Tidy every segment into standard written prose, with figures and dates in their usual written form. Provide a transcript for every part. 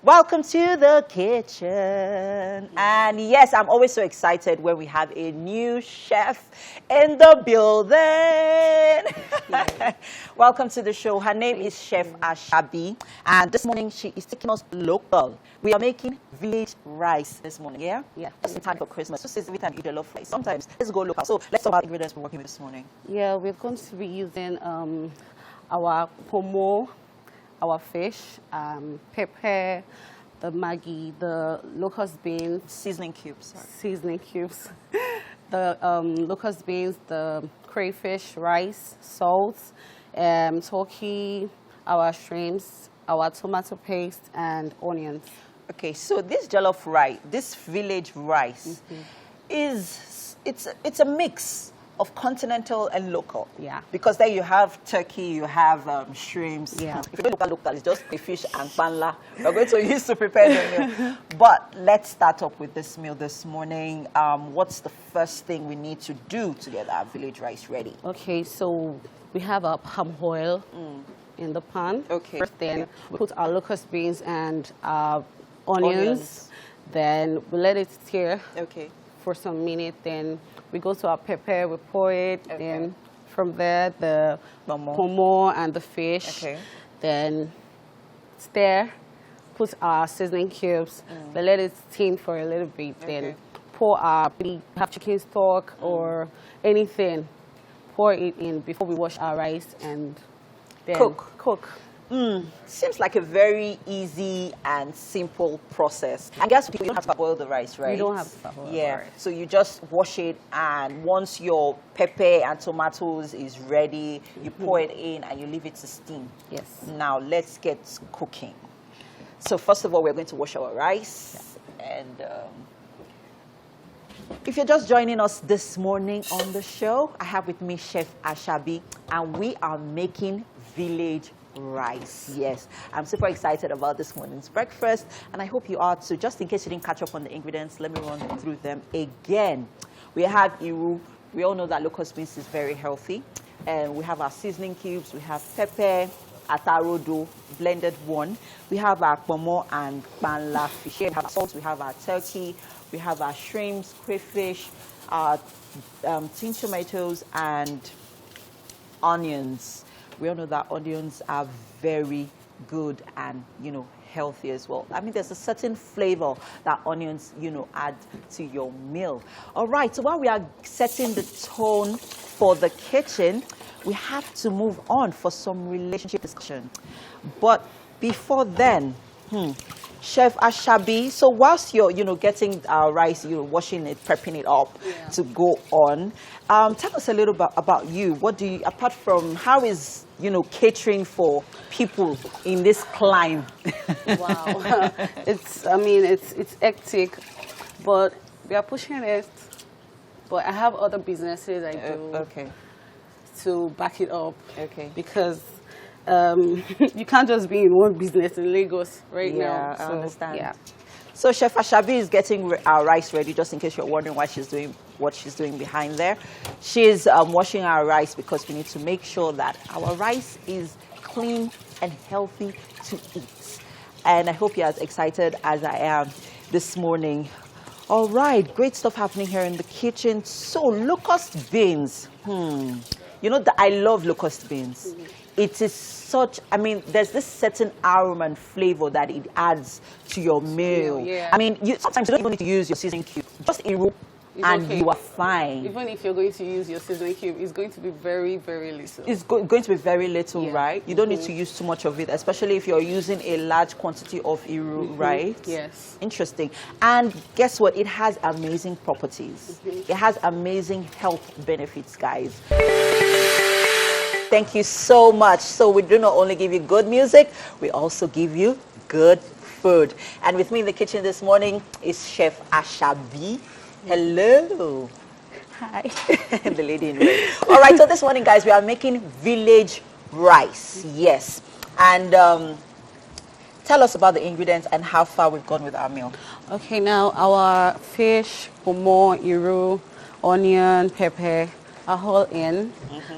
Welcome to the kitchen. And yes, I'm always so excited when we have a new chef in the building. Welcome to the show. Her name is Chef Ashabi. And this morning she is taking us local. We are making village rice this morning, yeah? Yeah. Just in time for Christmas. Just every time you eat a lot of rice. Sometimes let's go local. So let's talk about ingredients we're working with this morning. Yeah, we're going to be using our pomo, our fish, pepper, the Maggi, the locust beans, Seasoning cubes. the locust beans, the crayfish, rice, salt, turkey, our shrimps, our tomato paste, and onions. Okay, so this jollof rice, this village rice, it's a mix of continental and local. Yeah. Because there you have turkey, you have shrimps. Yeah. If you don't local, it's just a fish and panla. We're going to use to prepare the meal. But let's start up with this meal this morning. What's the first thing we need to do to get our village rice ready? Okay, so we have our palm oil in the pan. Okay. First, then we put our locust beans and our onions. Then we let it stir. Okay. For some minutes, then we go to our pepper, we pour it, Okay. then from there the Pomo. pomo and the fish, Okay. then stir, put our seasoning cubes, we let it steam for a little bit, Okay. then pour our, we have chicken stock or anything, pour it in before we wash our rice and then cook. Seems like a very easy and simple process. I guess you don't have to boil the rice, right? You don't have to boil the rice. So you just wash it, and once your pepper and tomatoes is ready, you pour it in and you leave it to steam. Yes. Now let's get cooking. So first of all, we're going to wash our rice. And if you're just joining us this morning on the show, I have with me Chef Ashabi, and we are making village rice. Yes, I'm super excited about this morning's breakfast, and I hope you are too. Just in case you didn't catch up on the ingredients, let me run through them again. We have iru. We all know that locust beans is very healthy. And we have our seasoning cubes. We have pepper, atarodo, blended one. We have our pomo and panla fish. We have our salt. We have our turkey. We have our shrimps, crayfish, our tin tomatoes, and onions. We all know that onions are very good and, healthy as well. I mean, there's a certain flavor that onions, add to your meal. All right, so while we are setting the tone for the kitchen, we have to move on for some relationship discussion. But before then, Chef Ashabi, so whilst you're, getting our rice, washing it, prepping it up to go on, tell us a little bit about you. What do you, apart from, how is, catering for people in this climb? Wow. It's hectic, but we are pushing it. But I have other businesses I do to back it up. Okay. Because you can't just be in one business in Lagos now. Yeah, I understand. Yeah. So Chef Ashabi is getting our rice ready, just in case you're wondering what she's doing behind there. She's washing our rice because we need to make sure that our rice is clean and healthy to eat. And I hope you're as excited as I am this morning. All right, great stuff happening here in the kitchen. So locust beans. I love locust beans. It is such, there's this certain aroma and flavor that it adds to your meal. Yeah. Sometimes you don't even need to use your seasoning cube. Just iru, and you are fine. Even if you're going to use your seasoning cube, it's going to be very, very little. It's going to be very little, right? You don't need to use too much of it, especially if you're using a large quantity of iru, right? Yes. Interesting. And guess what? It has amazing properties. It has amazing health benefits, guys. Thank you so much. So we do not only give you good music, we also give you good food. And with me in the kitchen this morning is Chef Ashabi. Hello. Hi. The lady in red. All right, so this morning, guys, we are making village rice. Yes. And tell us about the ingredients and how far we've gone with our meal. Okay, now our fish, pomo, iru, onion, pepper, a whole in.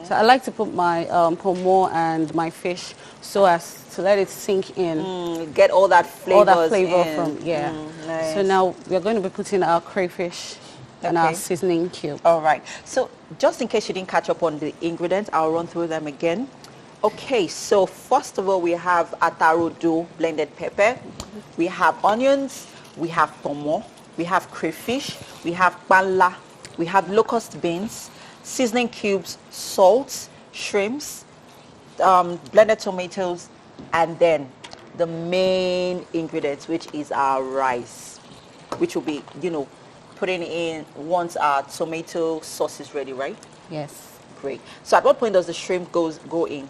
So I like to put my pomo and my fish so as to let it sink in. Get all that flavor in. From, Nice. So now we're going to be putting our crayfish and our seasoning cube. All right. So just in case you didn't catch up on the ingredients, I'll run through them again. Okay, so first of all, we have atarudu blended pepper. We have onions. We have pomo. We have crayfish. We have panla. We have locust beans, seasoning cubes, salt, shrimps, blended tomatoes, and then the main ingredients, which is our rice, which will be, putting in once our tomato sauce is ready, right? Yes. Great. So at what point does the shrimp go in?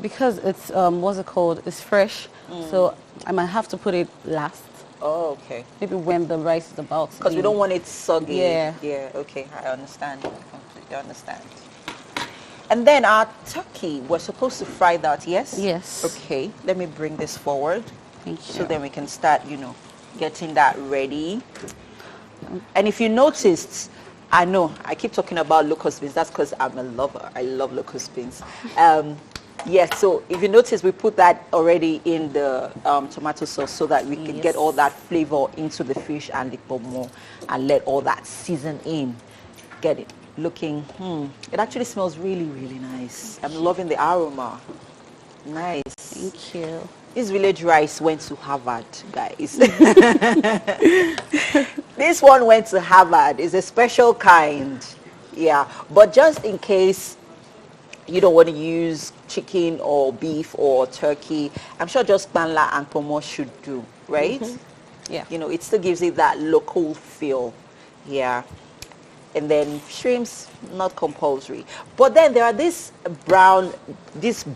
Because it's, what's it called? It's fresh, so I might have to put it last. Oh, okay. Maybe when the rice is about to Because we don't want it soggy. Yeah. Yeah, okay. I understand. I completely understand. And then our turkey, we're supposed to fry that, yes? Yes. Okay. Let me bring this forward. Thank you. So then we can start, getting that ready. And if you noticed, I know I keep talking about locust beans. That's because I'm a lover. I love locust beans. Yes, so if you notice, we put that already in the tomato sauce so that we can get all that flavor into the fish and the pomo and let all that season in. Get it looking, it actually smells really, really nice. I'm loving the aroma. Nice. Thank you. This village rice went to Harvard, guys. This one went to Harvard. It's a special kind. Yeah, but just in case you don't want to use chicken or beef or turkey, I'm sure just panla and pomo should do, right? Yeah. It still gives it that local feel. Yeah. And then shrimps, not compulsory. But then there are this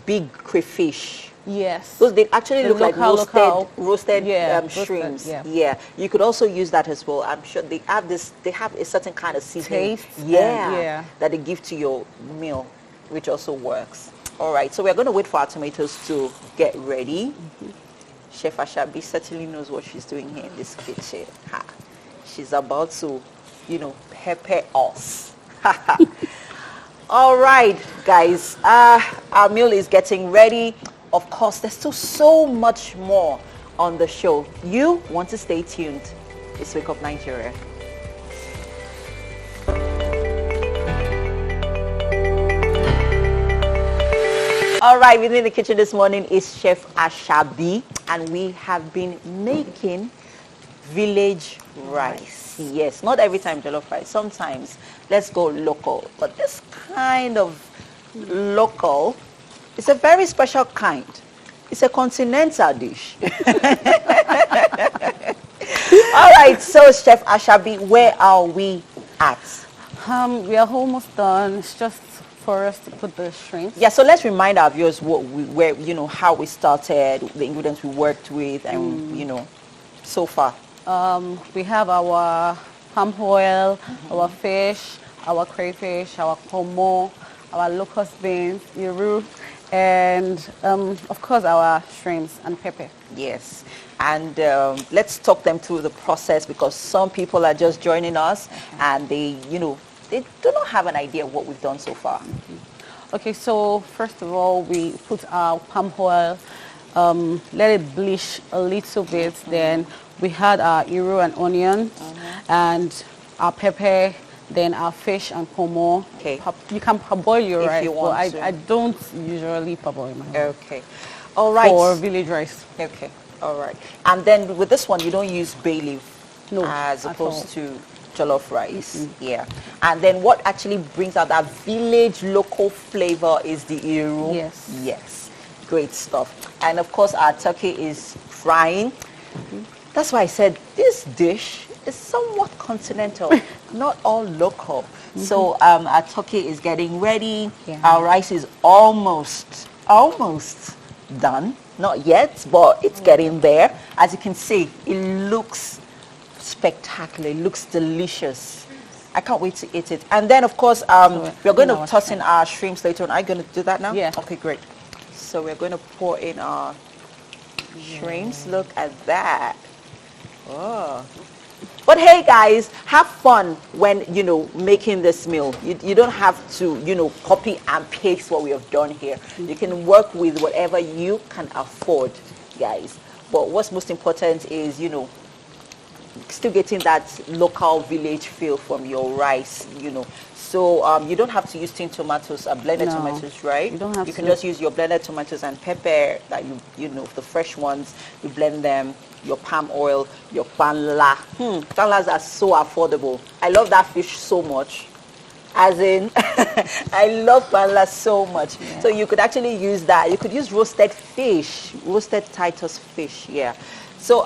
big crayfish. Yes. Those, they actually look like roasted shrimps. Yeah. Yeah. You could also use that as well. I'm sure they have a certain kind of seasoning. Taste. Yeah. That they give to your meal, which also works. All right. So we're going to wait for our tomatoes to get ready. Chef Ashabi certainly knows what she's doing here in this kitchen. She's about to, pepper us. All right, guys. Our meal is getting ready. Of course, there's still so much more on the show. You want to stay tuned. It's Wake Up Nigeria. All right, within the kitchen this morning is Chef Ashabi, and we have been making village rice. Yes, not every time jollof rice. Sometimes let's go local, but this kind of local, it's a very special kind. It's a continental dish. All right, so Chef Ashabi, where are we at? We are almost done. It's just for us to put the shrimp. Yeah, so let's remind our viewers how we started, the ingredients we worked with, and so far. We have our palm oil, our fish, our crayfish, our pomo, our locust beans, iru, and of course our shrimps and pepper. Yes, and let's talk them through the process, because some people are just joining us and they do not have an idea of what we've done so far. Okay, so first of all, we put our palm oil, let it bleach a little bit. Then we had our iru and onion, and our pepper, then our fish and pomo. Okay. You can parboil your rice, but I don't usually parboil my rice. Okay. All right. For village rice. Okay. All right. And then with this one, you don't use bay leaf, no, as opposed to jollof rice. Yeah. And then what actually brings out that village local flavor is the iru. Yes. Yes. Great stuff. And of course, our turkey is frying. That's why I said this dish is somewhat continental, not all local. So our turkey is getting ready. Yeah. Our rice is almost done. Not yet, but it's getting there. As you can see, it looks spectacular. It looks delicious. I can't wait to eat it. And then, of course, we're going to toss in our shrimps later on. Are you going to do that now? Yeah. Okay, great. So we're going to pour in our shrimps. Look at that. Oh, But hey guys, have fun when, you know, making this meal. You don't have to, you know, copy and paste what we have done here. You can work with whatever you can afford, guys. But what's most important is, you know, still getting that local village feel from your rice, you know. So you don't have to use tin tomatoes, blended tomatoes, right? You don't have You can to. just use your blended tomatoes and pepper, that you know, the fresh ones. You blend them. Your palm oil, your panla. Panlas are so affordable. I love that fish so much. As in, I love panla so much. Yeah. So you could actually use that. You could use roasted fish, roasted Titus fish. Yeah. So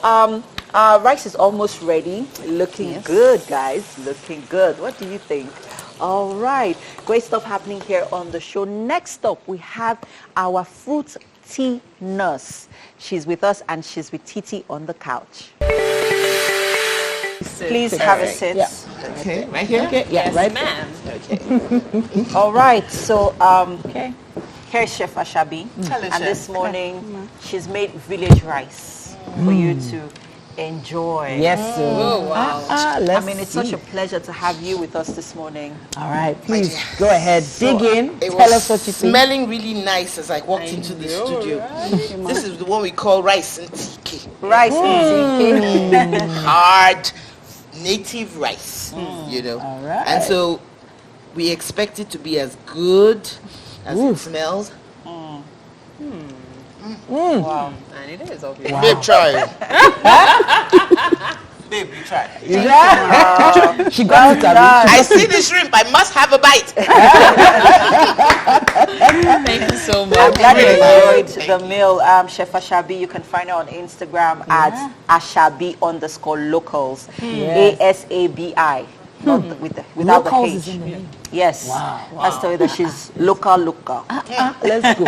rice is almost ready. Looking good, guys. Looking good. What do you think? All right. Great stuff happening here on the show. Next up, we have our fruit tea nurse. She's with us and she's with Titi on the couch. Please have a seat. Yeah. Okay, right here? Okay. Yeah, Yes, right ma'am. Okay. All right. So here's Chef Ashabi. Hello, and Chef. this morning, she's made village rice for you to enjoy. Yes, sir. Oh, wow. I mean, it's such a pleasure to have you with us this morning. All right, please go ahead, dig in, It tell was us what you think. smelling really nice as I walked into the studio. Right? This is the one we call rice and tiki. Rice and tiki. Hard, native rice, you know. All right. And so we expect it to be as good as it smells. Wow. And it is, obviously. Wow. Babe, try it. Babe, you try. She got it, Abby. I see the shrimp. I must have a bite. Thank you so I'm much. glad you enjoyed the meal. Chef Ashabi, you can find her on Instagram at Ashabi_locals. Yes. ASABI. Not without Locals the is H. in the name. Yes. Wow. Let's tell you that she's local. Let's go. Let's go.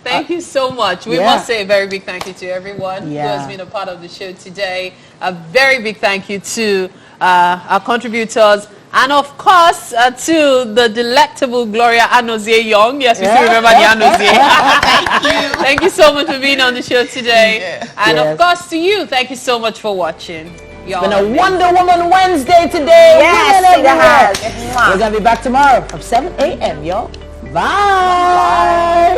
Thank you so much. We Yeah. must say a very big thank you to everyone who Yeah. has been a part of the show today. A very big thank you to our contributors. And of course, to the delectable Gloria Anozie Young. Yes, we still remember the Anozie. Thank you. Thank you so much for being on the show today. Yeah. And Yes. of course, to you, thank you so much for watching. Y'all Been are a amazing. Wonder Woman Wednesday today. Yes, Women it has. everywhere. We're going to be back tomorrow from 7 a.m., y'all. Bye.